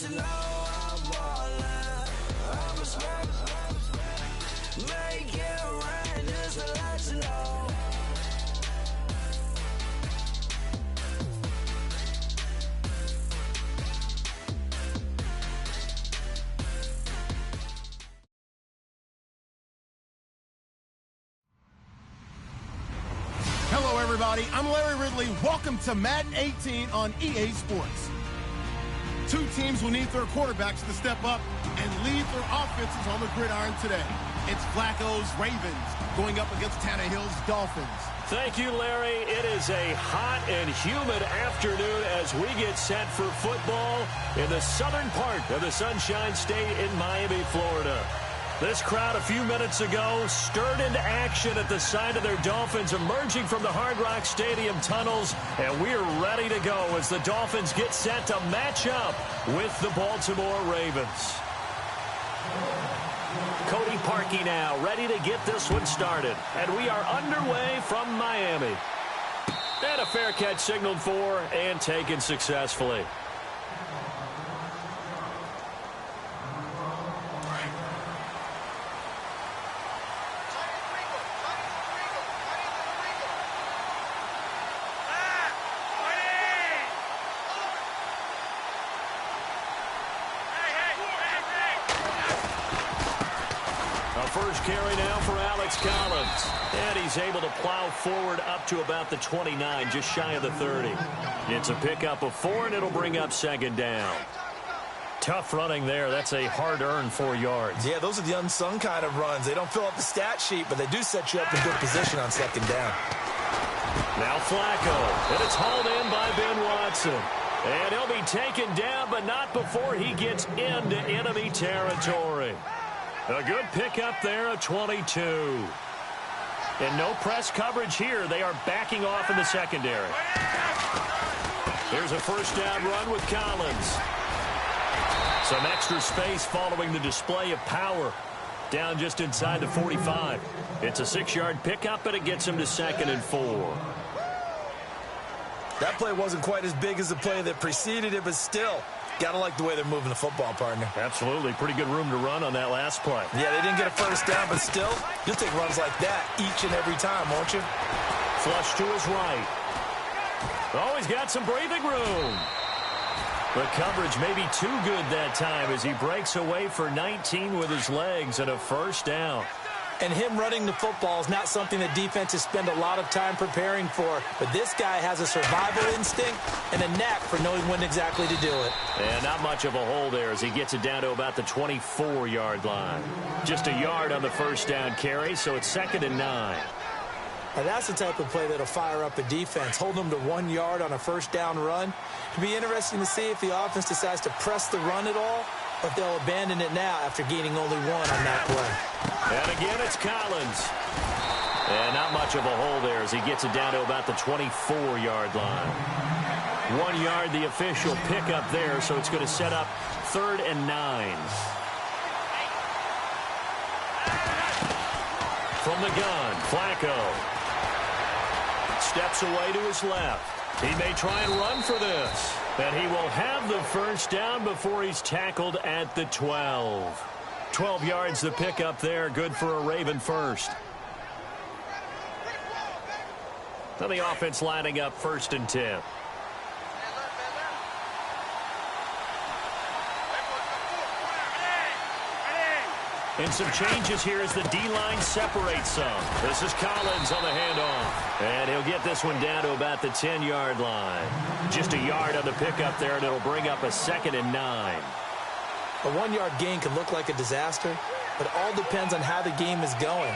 you know I'm ballin'. I'm respect. Make it rain just to let you know. Hello, everybody. I'm Larry Ridley. Welcome to Madden 18 on EA Sports. Two teams will need their quarterbacks to step up and lead their offenses on the gridiron today. It's Flacco's Ravens going up against Tannehill's Dolphins. Thank you, Larry. It is a hot and humid afternoon as we get set for football in the southern part of the Sunshine State in Miami, Florida. This crowd a few minutes ago stirred into action at the sight of their Dolphins emerging from the Hard Rock Stadium tunnels, and we're ready to go as the Dolphins get set to match up with the Baltimore Ravens. Cody Parkey now ready to get this one started, and we are underway from Miami. And a fair catch signaled for and taken successfully. First carry now for Alex Collins. And he's able to plow forward up to about the 29, just shy of the 30. It's a pickup of 4, and it'll bring up second down. Tough running there. That's a hard-earned 4 yards. Yeah, those are the unsung kind of runs. They don't fill up the stat sheet, but they do set you up in good position on second down. Now Flacco, and it's hauled in by Ben Watson. And he'll be taken down, but not before he gets into enemy territory. A good pickup there, a 22. And no press coverage here. They are backing off in the secondary. Here's a first down run with Collins. Some extra space following the display of power. Down just inside the 45. It's a 6-yard pickup, but it gets him to 2nd and 4. That play wasn't quite as big as the play that preceded it, but still, gotta like the way they're moving the football, partner. Absolutely. Pretty good room to run on that last play. Yeah, they didn't get a first down, but still, you'll take runs like that each and every time, won't you? Flush to his right. Oh, he's got some breathing room. The coverage may be too good that time as he breaks away for 19 with his legs and a first down. And him running the football is not something that defenses spend a lot of time preparing for. But this guy has a survival instinct and a knack for knowing when exactly to do it. And not much of a hole there as he gets it down to about the 24-yard line. Just a yard on the first down carry, so it's 2nd and 9. Now that's the type of play that'll fire up a defense. Hold them to 1 yard on a first down run. It'll be interesting to see if the offense decides to press the run at all, or if they'll abandon it now after gaining only 1 on that play. And again, it's Collins. And not much of a hole there as he gets it down to about the 24-yard line. 1 yard, the official pickup there, so it's going to set up 3rd and 9. From the gun, Flacco steps away to his left. He may try and run for this. And he will have the first down before he's tackled at the 12. 12 yards the pickup there. Good for a Raven first. Then the offense lining up 1st and 10. And some changes here as the D-line separates some. This is Collins on the handoff. And he'll get this one down to about the 10-yard line. Just a yard on the pickup there, and it'll bring up a 2nd and 9. A 1-yard gain can look like a disaster, but it all depends on how the game is going.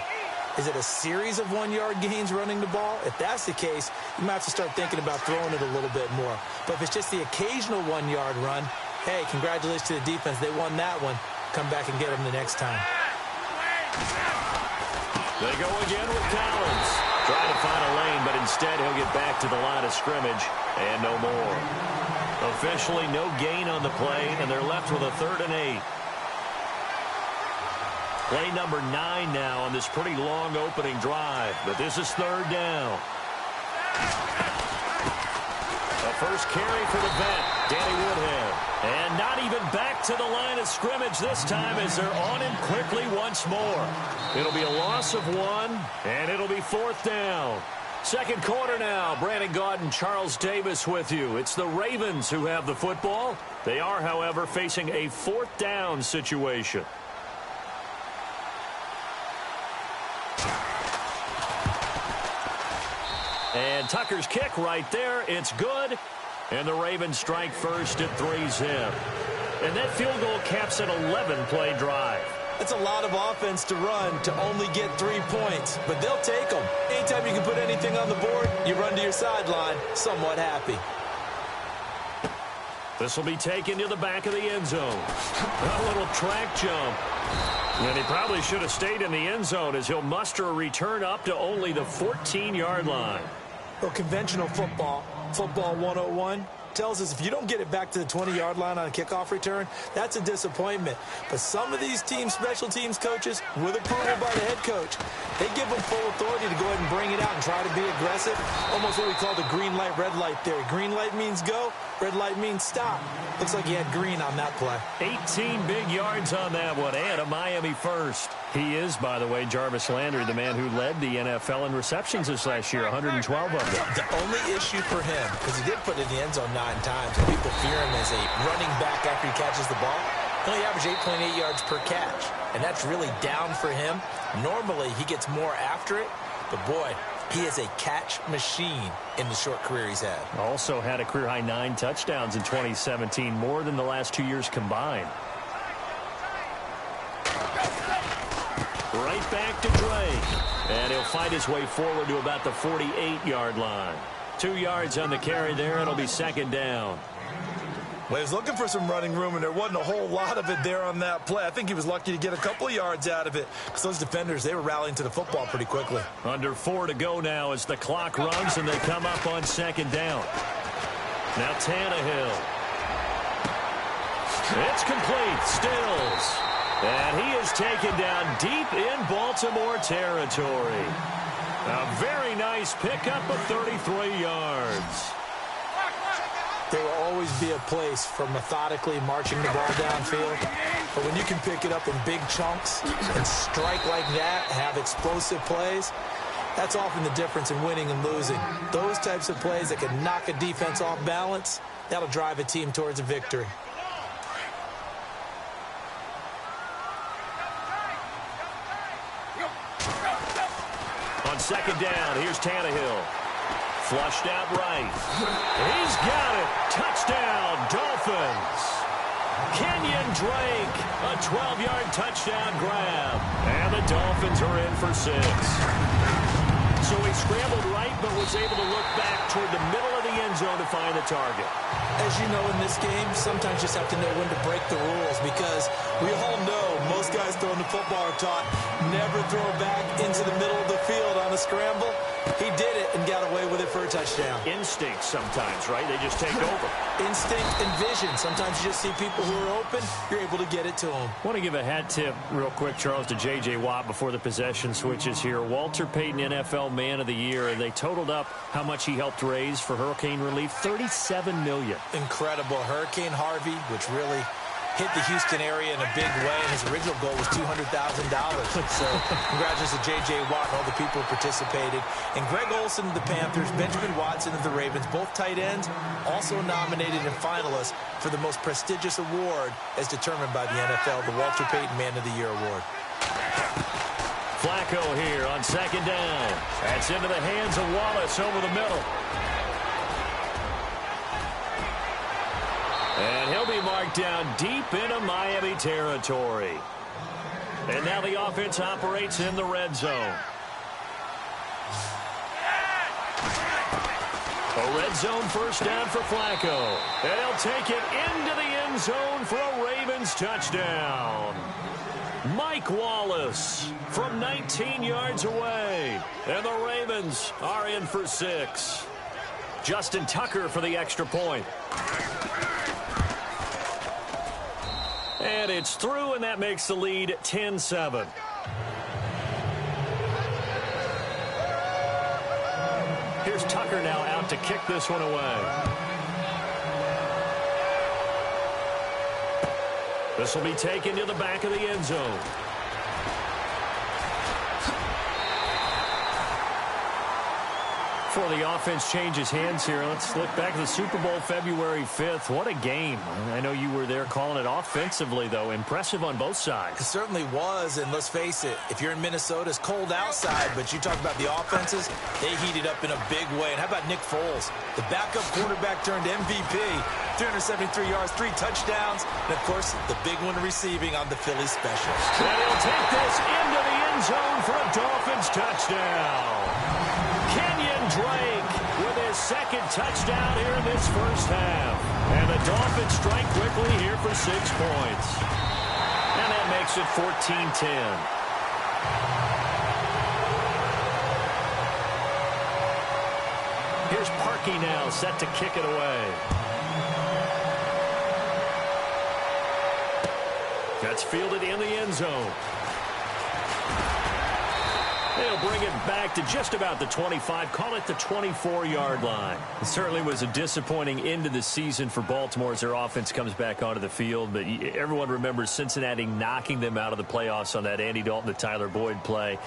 Is it a series of 1-yard gains running the ball? If that's the case, you might have to start thinking about throwing it a little bit more. But if it's just the occasional 1-yard run, hey, congratulations to the defense. They won that one. Come back and get them the next time. They go again with Collins. Trying to find a lane, but instead he'll get back to the line of scrimmage and no more. Officially no gain on the play, and they're left with a 3rd and 8. Play number 9 now on this pretty long opening drive, but this is 3rd down. A first carry for the vet, Danny Woodhead. And not even back to the line of scrimmage this time as they're on him quickly once more. It'll be a loss of 1, and it'll be 4th down. Second quarter now. Brandon Gaudin, Charles Davis with you. It's the Ravens who have the football. They are, however, facing a 4th down situation. And Tucker's kick right there. It's good. And the Ravens strike first at 3-zip. And that field goal caps an 11-play drive. That's a lot of offense to run to only get 3 points, but they'll take them. Anytime you can put anything on the board, you run to your sideline somewhat happy. This will be taken to the back of the end zone. A little track jump. And he probably should have stayed in the end zone as he'll muster a return up to only the 14-yard line. Well, conventional football 101, tells us if you don't get it back to the 20-yard line on a kickoff return, that's a disappointment. But some of these teams, special teams coaches, with approval by the head coach, they give them full authority to go ahead and bring it out and try to be aggressive. Almost what we call the green light, red light theory. Green light means go, red light means stop. Looks like he had green on that play. 18 big yards on that one, and a Miami first. He is, by the way, Jarvis Landry, the man who led the NFL in receptions this last year, 112 of them. The only issue for him, because he did put it in the end zone 9 times, and people fear him as a running back after he catches the ball, he only averaged 8.8 yards per catch, and that's really down for him. Normally, he gets more after it, but boy, he is a catch machine in the short career he's had. Also had a career-high 9 touchdowns in 2017, more than the last 2 years combined. Right back to Drake. And he'll fight his way forward to about the 48-yard line. 2 yards on the carry there. It'll be second down. Well, he was looking for some running room, and there wasn't a whole lot of it there on that play. I think he was lucky to get a couple of yards out of it because those defenders, they were rallying to the football pretty quickly. Under 4 to go now as the clock runs, and they come up on second down. Now Tannehill. It's complete. Stills. And he is taken down deep in Baltimore territory. A very nice pickup of 33 yards. There will always be a place for methodically marching the ball downfield. But when you can pick it up in big chunks and strike like that, have explosive plays, that's often the difference in winning and losing. Those types of plays that can knock a defense off balance, that'll drive a team towards a victory. On second down, here's Tannehill. Flushed out right. He's got it. Touchdown, Dolphins. Kenyon Drake, a 12-yard touchdown grab. And the Dolphins are in for 6. So he scrambled right, but was able to look back toward the middle of the end zone to find the target. As you know, in this game, sometimes you just have to know when to break the rules because we all know most guys throwing the football are taught never throw back into the middle of the field on a scramble. He did it and got away with it for a touchdown. Instinct sometimes, right? They just take over. Instinct and vision. Sometimes you just see people who are open. You're able to get it to them. I want to give a hat tip real quick, Charles, to J.J. Watt before the possession switches here. Walter Payton, NFL Man of the Year, and they totaled up how much he helped raise for hurricane relief, $37 million. Incredible. Hurricane Harvey, which really hit the Houston area in a big way, and his original goal was $200,000. So congratulations to J.J. Watt and all the people who participated. And Greg Olsen of the Panthers, Benjamin Watson of the Ravens, both tight ends, also nominated and finalists for the most prestigious award as determined by the NFL, the Walter Payton Man of the Year Award. Flacco here on second down. That's into the hands of Wallace over the middle. And he'll be marked down deep into Miami territory. And now the offense operates in the red zone. A red zone first down for Flacco. And he'll take it into the end zone for a Ravens touchdown. Mike Wallace from 19 yards away. And the Ravens are in for 6. Justin Tucker for the extra point. And it's through, and that makes the lead 10-7. Here's Tucker now out to kick this one away. This will be taken to the back of the end zone. Before the offense changes hands here, let's look back at the Super Bowl February 5th. What a game. I know you were there calling it offensively, though. Impressive on both sides. It certainly was, and let's face it, if you're in Minnesota, it's cold outside, but you talk about the offenses, they heated up in a big way. And how about Nick Foles? The backup quarterback turned MVP, 373 yards, 3 touchdowns, and, of course, the big one receiving on the Philly special. And he'll take this into the end zone for a Dolphins touchdown. Drake with his second touchdown here in this first half. And the Dolphins strike quickly here for 6 points. And that makes it 14-10. Here's Parkey now set to kick it away. That's fielded in the end zone. They'll bring it back to just about the 25, call it the 24-yard line. It certainly was a disappointing end of the season for Baltimore as their offense comes back onto the field, but everyone remembers Cincinnati knocking them out of the playoffs on that Andy Dalton to Tyler Boyd play.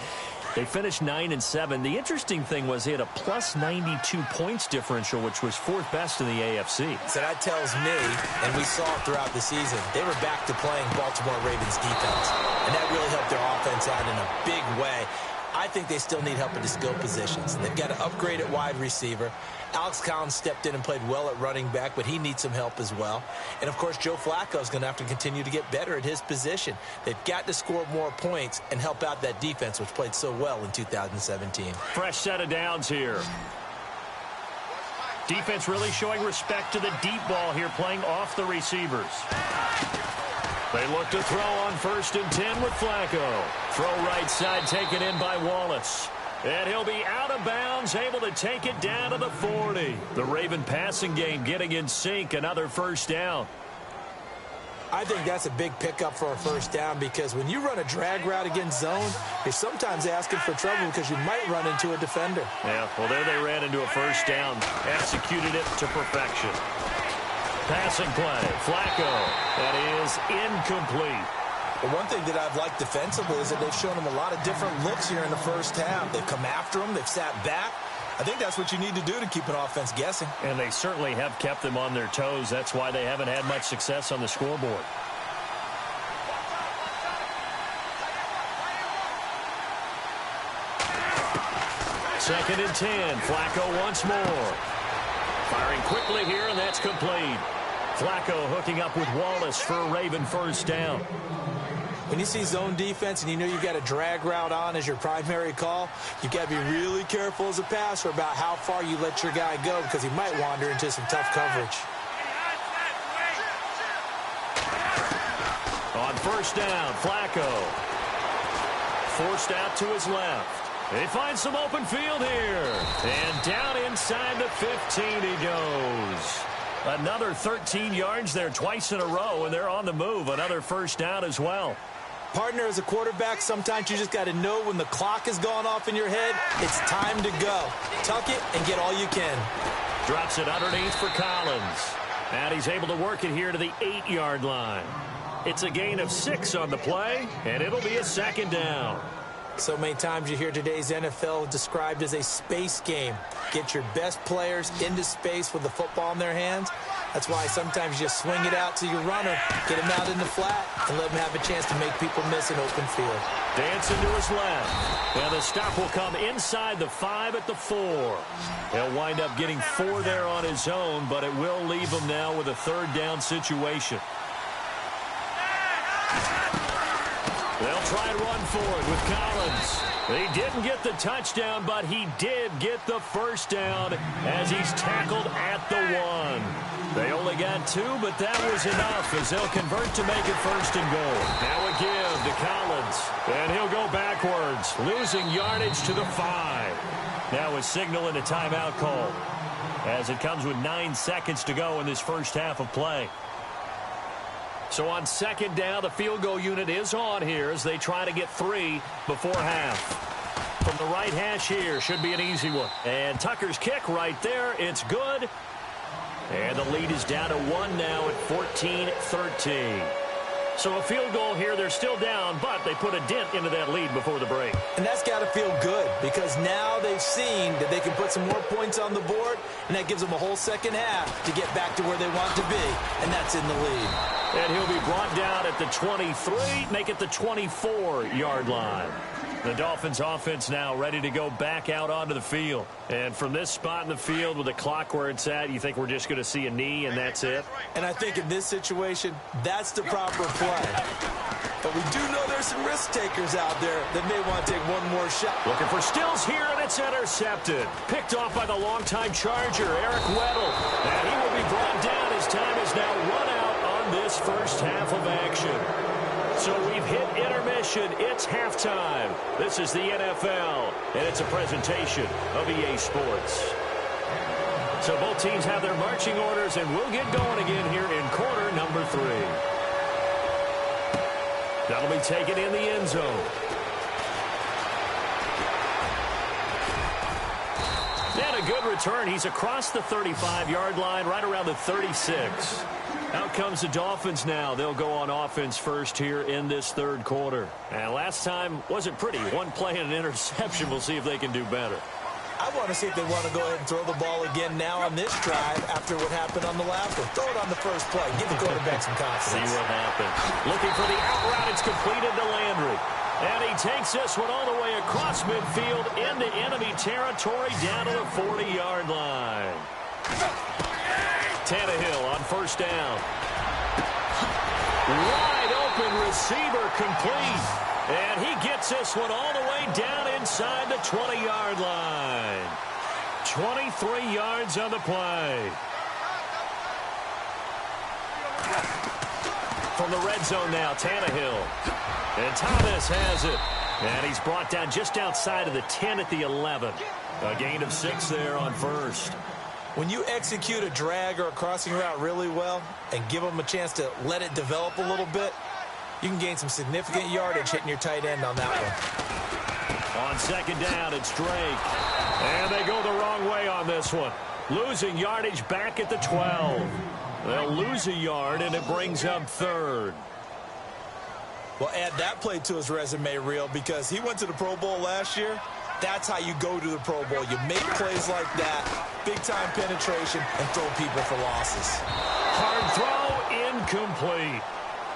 They finished 9-7. The interesting thing was they had a plus 92 points differential, which was 4th best in the AFC. So that tells me, and we saw it throughout the season, they were back to playing Baltimore Ravens defense, and that really helped their offense out in a big way. I think they still need help at the skill positions. They've got to upgrade at wide receiver. Alex Collins stepped in and played well at running back, but he needs some help as well. And, of course, Joe Flacco is going to have to continue to get better at his position. They've got to score more points and help out that defense, which played so well in 2017. Fresh set of downs here. Defense really showing respect to the deep ball here, playing off the receivers. They look to throw on 1st and 10 with Flacco. Throw right side taken in by Wallace. And he'll be out of bounds, able to take it down to the 40. The Raven passing game getting in sync, another first down. I think that's a big pickup for a first down because when you run a drag route against zone, you're sometimes asking for trouble because you might run into a defender. Yeah, well, there they ran into a first down, executed it to perfection. Passing play, Flacco, that is incomplete. But one thing that I've liked defensively is that they've shown him a lot of different looks here in the first half. They've come after him, they've sat back. I think that's what you need to do to keep an offense guessing. And they certainly have kept them on their toes. That's why they haven't had much success on the scoreboard. Second and 10, Flacco once more. Firing quickly here, and that's complete. Flacco hooking up with Wallace for a Raven first down. When you see zone defense and you know you've got a drag route on as your primary call, you've got to be really careful as a passer about how far you let your guy go because he might wander into some tough coverage. On first down, Flacco. Forced out to his left. They find some open field here. And down inside the 15 he goes. Another 13 yards there twice in a row, and they're on the move. Another first down as well. Partner, as a quarterback, sometimes you just got to know when the clock has gone off in your head, it's time to go. Tuck it and get all you can. Drops it underneath for Collins. And he's able to work it here to the 8-yard line. It's a gain of 6 on the play, and it'll be a second down. So many times you hear today's NFL described as a space game. Get your best players into space with the football in their hands. That's why sometimes you just swing it out to your runner, get him out in the flat, and let him have a chance to make people miss an open field. Dancing to his left. And the stop will come inside the 5 at the 4. He'll wind up getting 4 there on his own, but it will leave him now with a third down situation. They'll try and run for it with Collins. He didn't get the touchdown, but he did get the first down as he's tackled at the 1. They only got 2, but that was enough as they'll convert to make it first and goal. Now a give to Collins, and he'll go backwards, losing yardage to the 5. Now a signal and a timeout call as it comes with 9 seconds to go in this first half of play. So on second down, the field goal unit is on here as they try to get 3 before half. From the right hash here, should be an easy one. And Tucker's kick right there, it's good. And the lead is down to 1 now at 14-13. So a field goal here, they're still down, but they put a dent into that lead before the break. And that's got to feel good because now they've seen that they can put some more points on the board, and that gives them a whole second half to get back to where they want to be, and that's in the lead. And he'll be brought down at the 23, make it the 24-yard line. The Dolphins offense now ready to go back out onto the field. And from this spot in the field with the clock where it's at, you think we're just going to see a knee and that's it? And I think in this situation, that's the proper play. But we do know there's some risk takers out there that may want to take one more shot. Looking for Stills here, and it's intercepted. Picked off by the longtime Charger, Eric Weddle. And he will be brought down. His time is now run out on this first half of action. So we've hit intermission. It's halftime. This is the NFL, and it's a presentation of EA Sports. So both teams have their marching orders, and we'll get going again here in quarter number 3. That'll be taken in the end zone. And a good return. He's across the 35-yard line, right around the 36. Out comes the Dolphins now. They'll go on offense first here in this third quarter. And last time wasn't pretty. One play and an interception. We'll see if they can do better. I want to see if they want to go ahead and throw the ball again now on this drive after what happened on the last one. Throw it on the first play. Give the quarterback some confidence. See what happens. Looking for the out route. It's completed to Landry. And he takes this one all the way across midfield into enemy territory down to the 40-yard line. Tannehill on first down. Wide open receiver complete. And he gets this one all the way down inside the 20-yard line. 23 yards on the play. From the red zone now, Tannehill. And Thomas has it. And he's brought down just outside of the 10 at the 11. A gain of 6 there on first. When you execute a drag or a crossing route really well and give them a chance to let it develop a little bit, you can gain some significant yardage hitting your tight end on that one. On second down, it's Drake. And they go the wrong way on this one. Losing yardage back at the 12. They'll lose a yard, and it brings up third. Well, add that play to his resume reel because he went to the Pro Bowl last year. That's how you go to the Pro Bowl. You make plays like that, big-time penetration, and throw people for losses. Hard throw, incomplete.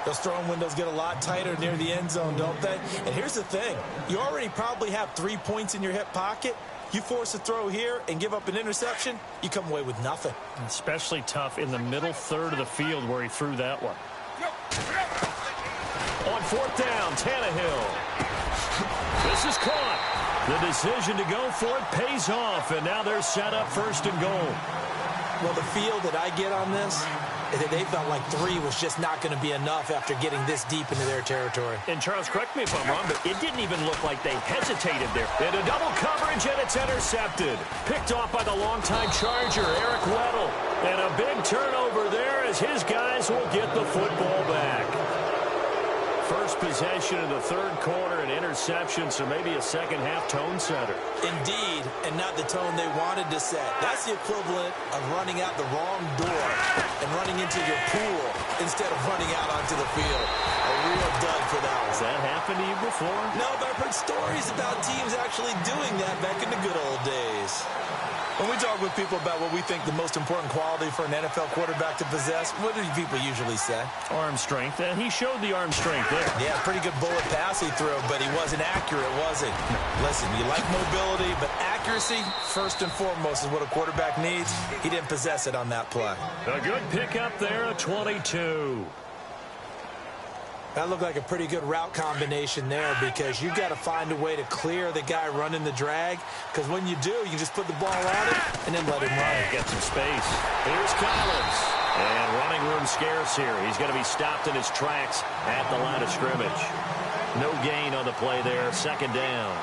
Those throwing windows get a lot tighter near the end zone, don't they? And here's the thing. You already probably have 3 points in your hip pocket. You force a throw here and give up an interception, you come away with nothing. Especially tough in the middle third of the field where he threw that one. On fourth down, Tannehill. This is caught. The decision to go for it pays off, and now they're set up first and goal. Well, the feel that I get on this is that they felt like 3 was just not going to be enough after getting this deep into their territory. And Charles, correct me if I'm wrong, but it didn't even look like they hesitated there. Into double coverage, and it's intercepted. Picked off by the longtime Charger, Eric Weddle. And a big turnover there as his guys will get the football back. First possession of the third quarter, an interception, so maybe a second-half tone setter. Indeed, and not the tone they wanted to set. That's the equivalent of running out the wrong door and running into your pool instead of running out onto the field. A real dud for that one. Has that happened to you before? No, but I've heard stories about teams actually doing that back in the good old days. When we talk with people about what we think the most important quality for an NFL quarterback to possess, what do people usually say? Arm strength, and he showed the arm strength there. Yeah, pretty good bullet pass he threw, but he wasn't accurate, was he? Listen, you like mobility, but accuracy, first and foremost, is what a quarterback needs. He didn't possess it on that play. A good pickup there, a 22. That looked like a pretty good route combination there because you've got to find a way to clear the guy running the drag, because when you do, you just put the ball on him and then let him run. Get some space. Here's Collins. And running room scarce here. He's going to be stopped in his tracks at the line of scrimmage. No gain on the play there. Second down.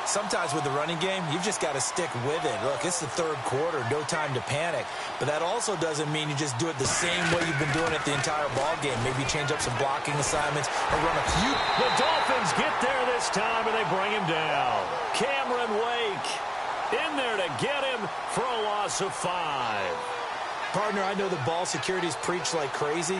Sometimes with the running game, you've just got to stick with it. Look, it's the third quarter, no time to panic. But that also doesn't mean you just do it the same way you've been doing it the entire ball game. Maybe change up some blocking assignments or run a few. The Dolphins get there this time, and they bring him down. Cameron Wake in there to get him for a loss of 5. Partner, I know the ball security's preached like crazy,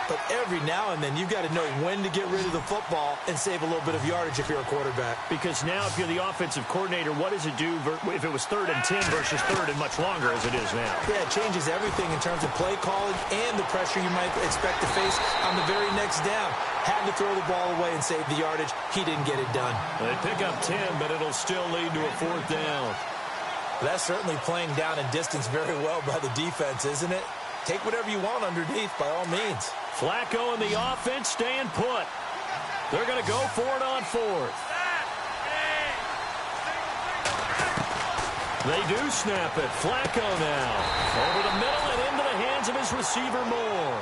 But every now and then, you've got to know when to get rid of the football and save a little bit of yardage if you're a quarterback. Because now if you're the offensive coordinator, what does it do if it was 3rd and 10 versus 3rd and much longer as it is now? Yeah, it changes everything in terms of play calling and the pressure you might expect to face on the very next down. Had to throw the ball away and save the yardage. He didn't get it done. They pick up 10, but it'll still lead to a 4th down. That's certainly playing down and distance very well by the defense, isn't it? Take whatever you want underneath by all means. Flacco and the offense staying put. They're going to go for it on 4th. They do snap it. Flacco now. Over the middle and into the hands of his receiver Moore.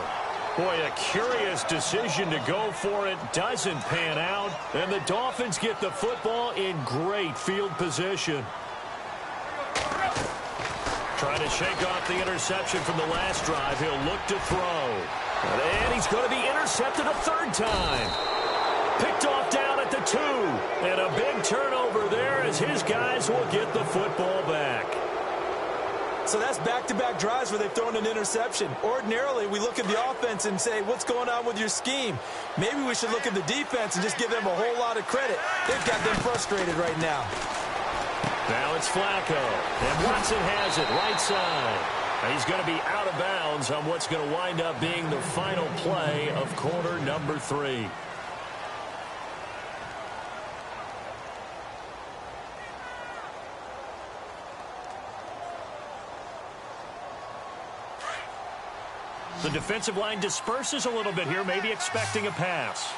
Boy, a curious decision to go for it. Doesn't pan out. And the Dolphins get the football in great field position. Trying to shake off the interception from the last drive. He'll look to throw. And he's going to be intercepted a 3rd time. Picked off down at the 2. And a big turnover there as his guys will get the football back. So that's back-to-back drives where they've thrown an interception. Ordinarily, we look at the offense and say, what's going on with your scheme? Maybe we should look at the defense and just give them a whole lot of credit. They've got them frustrated right now. Now it's Flacco. And Watson has it right side. He's going to be out of bounds on what's going to wind up being the final play of quarter number 3. The defensive line disperses a little bit here, maybe expecting a pass.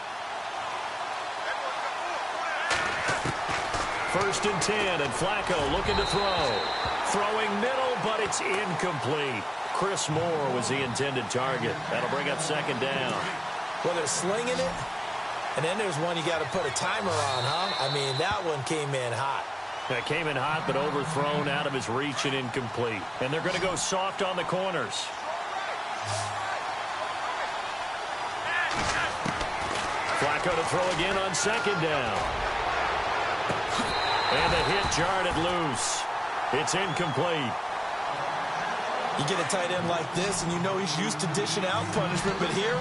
1st and 10, and Flacco looking to throw. Throwing middle, but it's incomplete. Chris Moore was the intended target. That'll bring up 2nd down. Well, they're slinging it, and then there's one you got to put a timer on, huh? I mean, that one came in hot. That came in hot, but overthrown, out of his reach and incomplete. And they're going to go soft on the corners. Flacco to throw again on 2nd down. And the hit jarred it loose. It's incomplete. You get a tight end like this, and you know he's used to dishing out punishment, but here,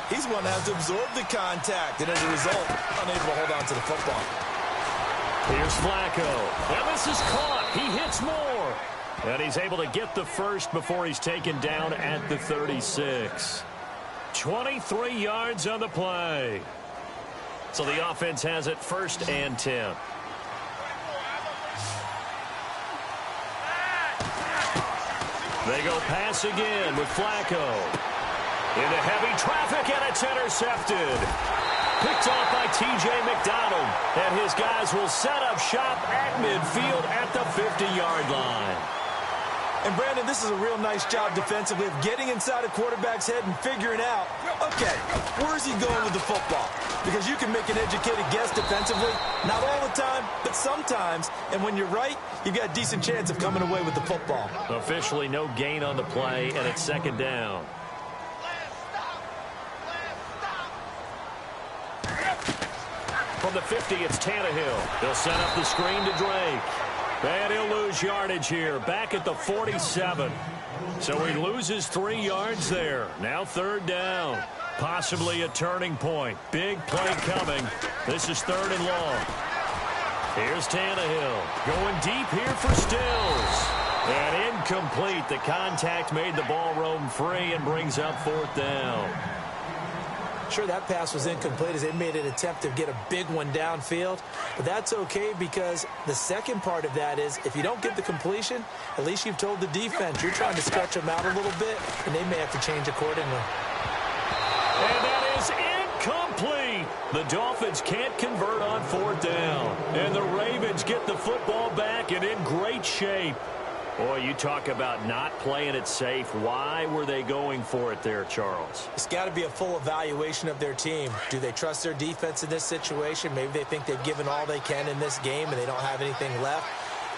he's one that has to absorb the contact, and as a result, unable to hold on to the football. Here's Flacco. And this is caught. He hits Moore. And he's able to get the first before he's taken down at the 36. 23 yards on the play. So the offense has it 1st and 10. They go pass again with Flacco. Into heavy traffic, and it's intercepted. Picked off by T.J. McDonald. And his guys will set up shop at midfield at the 50-yard line. And, Brandon, this is a real nice job defensively of getting inside a quarterback's head and figuring out, okay, where's he going with the football? Because you can make an educated guess defensively, not all the time, but sometimes. And when you're right, you've got a decent chance of coming away with the football. Officially no gain on the play, and it's 2nd down. From the 50, it's Tannehill. He'll set up the screen to Drake. And he'll lose yardage here, back at the 47. So he loses 3 yards there. Now 3rd down. Possibly a turning point. Big play coming. This is 3rd and long. Here's Tannehill. Going deep here for Stills. And incomplete. The contact made the ball roam free and brings up 4th down. Sure, that pass was incomplete as they made an attempt to get a big one downfield. But that's okay because the second part of that is if you don't get the completion, at least you've told the defense you're trying to stretch them out a little bit, and they may have to change accordingly. And that is incomplete. The Dolphins can't convert on 4th down. And the Ravens get the football back and in great shape. Boy, you talk about not playing it safe. Why were they going for it there, Charles? It's got to be a full evaluation of their team. Do they trust their defense in this situation? Maybe they think they've given all they can in this game and they don't have anything left.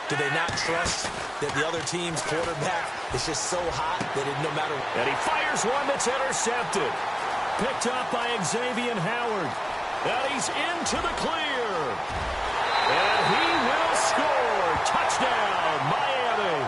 Do they not trust that the other team's quarterback is just so hot that no matter... And he fires one that's intercepted. Picked up by Xavier Howard. And he's into the clear. And he will score. Touchdown, Miami.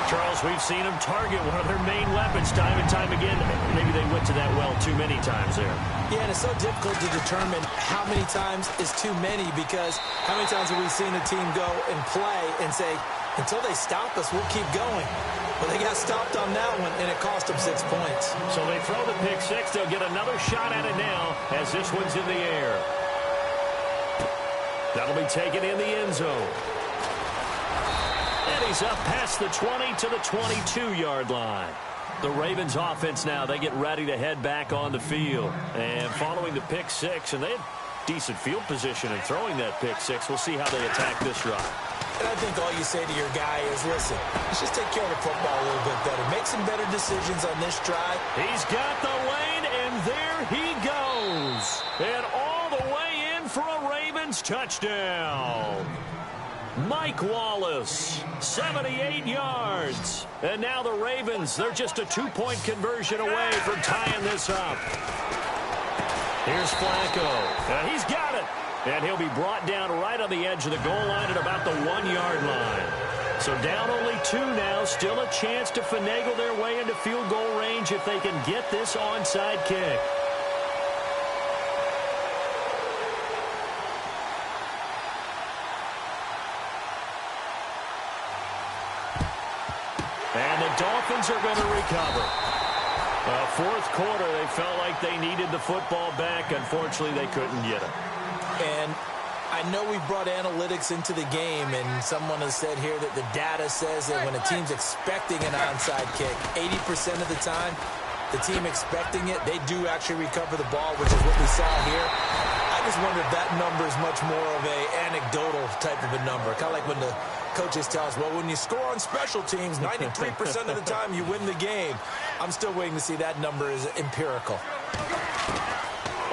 Charles, as we've seen them target one of their main weapons time and time again. Maybe they went to that well too many times there. Yeah, and it's so difficult to determine how many times is too many, because how many times have we seen a team go and play and say, until they stop us, we'll keep going. Well, they got stopped on that one, and it cost them 6 points. So they throw the pick six. They'll get another shot at it now as this one's in the air. That'll be taken in the end zone. And he's up past the 20 to the 22-yard line. The Ravens offense now, they get ready to head back on the field. And following the pick six, and they had decent field position in throwing that pick six. We'll see how they attack this drive. And I think all you say to your guy is, listen, let's just take care of the football a little bit better. Make some better decisions on this drive. He's got the lane, and there he goes. And all the way in for a Ravens touchdown. Mike Wallace, 78 yards. And now the Ravens, they're just a two-point conversion away from tying this up. Here's Flacco. He's got it. And he'll be brought down right on the edge of the goal line at about the 1-yard line. So down only 2 now. Still a chance to finagle their way into field goal range if they can get this onside kick. And the Dolphins are going to recover. Fourth quarter, they felt like they needed the football back. Unfortunately, they couldn't get it. And I know we brought analytics into the game, and someone has said here that the data says that when a team's expecting an onside kick, 80% of the time, the team expecting it, they do actually recover the ball, which is what we saw here. I just wonder if that number is much more of a anecdotal type of a number. Kind of like when the coaches tell us, well, when you score on special teams, 93% of the time you win the game. I'm still waiting to see that number is empirical.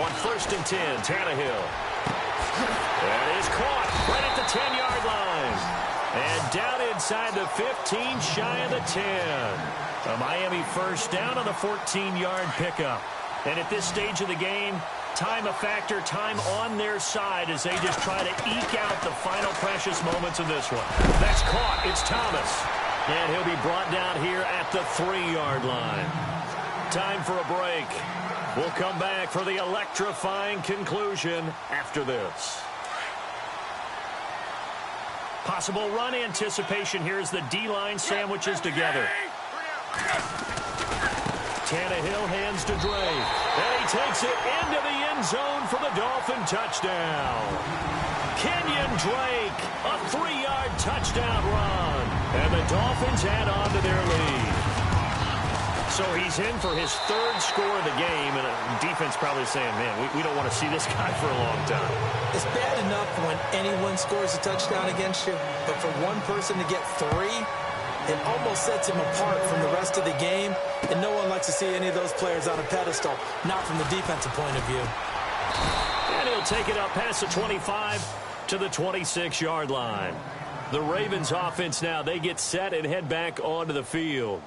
On 1st and 10, Tannehill. That is caught right at the 10-yard line. And down inside the 15, shy of the 10. A Miami first down on the 14-yard pickup. And at this stage of the game, time a factor, time on their side as they just try to eke out the final precious moments of this one. That's caught. It's Thomas. And he'll be brought down here at the 3-yard line. Time for a break. We'll come back for the electrifying conclusion after this. Possible run anticipation here as the D-line sandwiches together. Tannehill hands to Drake. And he takes it into the end zone for the Dolphin touchdown. Kenyon Drake, a 3-yard touchdown run. And the Dolphins add on to their lead. So he's in for his 3rd score of the game, and the defense probably saying, man, we don't want to see this guy for a long time. It's bad enough when anyone scores a touchdown against you, but for one person to get 3, it almost sets him apart from the rest of the game, and no one likes to see any of those players on a pedestal, not from the defensive point of view. And he'll take it up past the 25 to the 26-yard line. The Ravens offense now, they get set and head back onto the field.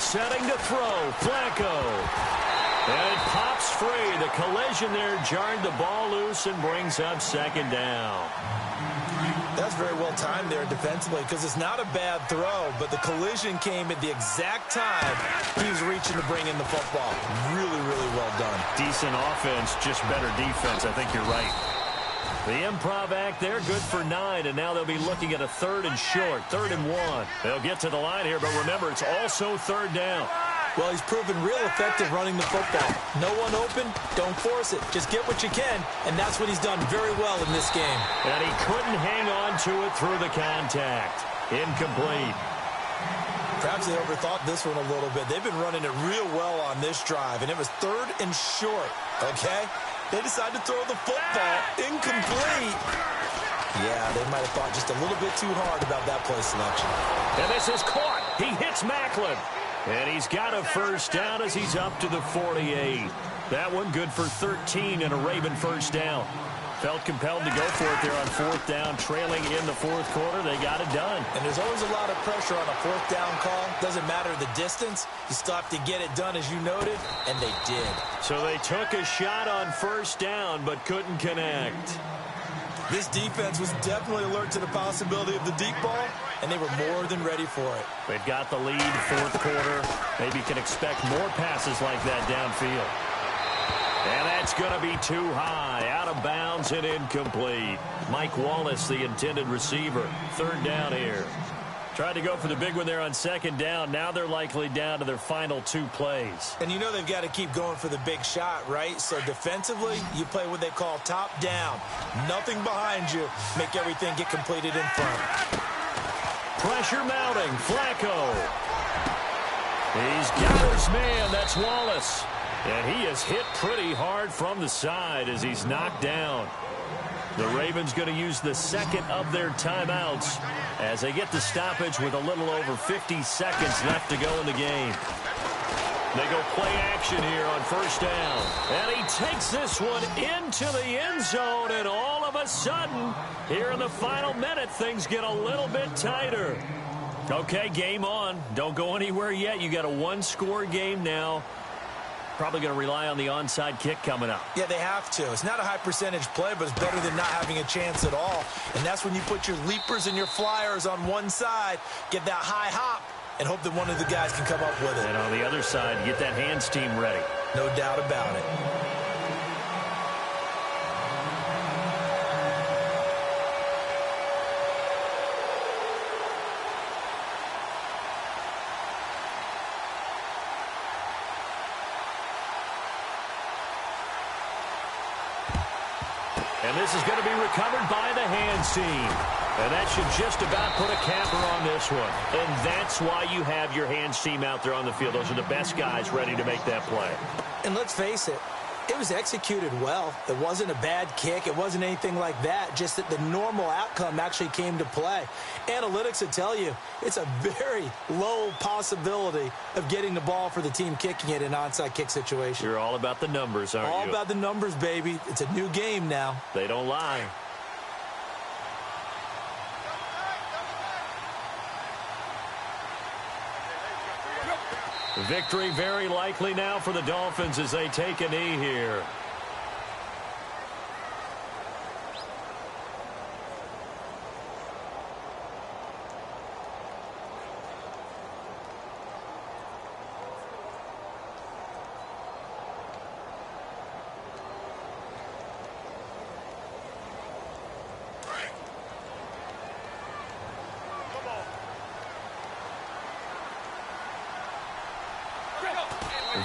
Setting to throw, Flacco. And it pops free. The collision there jarred the ball loose and brings up 2nd down. That's very well timed there defensively, because it's not a bad throw, but the collision came at the exact time he was reaching to bring in the football. Really, really well done. Decent offense, just better defense. I think you're right. The improv act there, good for 9, and now they'll be looking at a 3rd and short, 3rd and 1. They'll get to the line here, but remember, it's also 3rd down. Well, he's proven real effective running the football. No one open, don't force it. Just get what you can, and that's what he's done very well in this game. And he couldn't hang on to it through the contact. Incomplete. Perhaps they overthought this one a little bit. They've been running it real well on this drive, and it was 3rd and short, okay? They decided to throw the football. Incomplete. Yeah, they might have thought just a little bit too hard about that play selection. And this is caught. He hits Macklin. And he's got a 1st down as he's up to the 48. That one good for 13 and a Raven 1st down. Felt compelled to go for it there on fourth down, trailing in the fourth quarter. They got it done. And there's always a lot of pressure on a fourth down call. Doesn't matter the distance. You still have to get it done, as you noted, and they did. So they took a shot on first down, but couldn't connect. This defense was definitely alert to the possibility of the deep ball, and they were more than ready for it. They've got the lead, fourth quarter. Maybe can expect more passes like that downfield. And that's going to be too high, out of bounds and incomplete. Mike Wallace, the intended receiver. Third down here. Tried to go for the big one there on second down. Now they're likely down to their final 2 plays. And you know they've got to keep going for the big shot, right? So defensively, you play what they call top down. Nothing behind you. Make everything get completed in front. Pressure mounting. Flacco. He's got his man. That's Wallace. And he is hit pretty hard from the side as he's knocked down. The Ravens going to use the second of their timeouts as they get the stoppage with a little over 50 seconds left to go in the game. They go play action here on first down. And he takes this one into the end zone, and all of a sudden, here in the final minute, things get a little bit tighter. Okay, game on. Don't go anywhere yet. You got a 1-score game now. Probably going to rely on the onside kick coming up. Yeah, they have to. It's not a high percentage play, but it's better than not having a chance at all. And that's when you put your leapers and your flyers on one side, get that high hop, and hope that one of the guys can come up with it. And on the other side, get that hands team ready. No doubt about it. And this is going to be recovered by the hands team. And that should just about put a capper on this one. And that's why you have your hands team out there on the field. Those are the best guys ready to make that play. And let's face it, it was executed well. It wasn't a bad kick. It wasn't anything like that. Just that the normal outcome actually came to play. Analytics will tell you it's a very low possibility of getting the ball for the team kicking it in an onside kick situation. You're all about the numbers, aren't you? All about the numbers, baby. It's a new game now. They don't lie. Victory very likely now for the Dolphins as they take a knee here.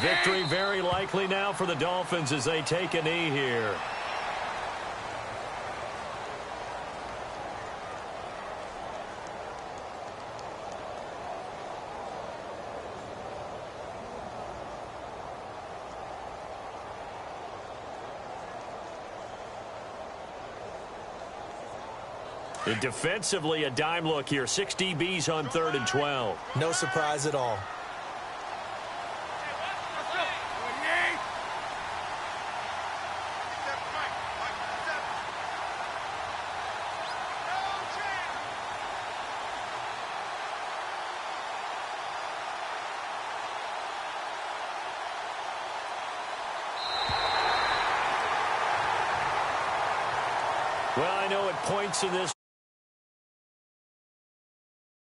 Victory very likely now for the Dolphins as they take a knee here. And defensively, a dime look here. 6 DBs on 3rd and 12. No surprise at all. Well, I know at points in this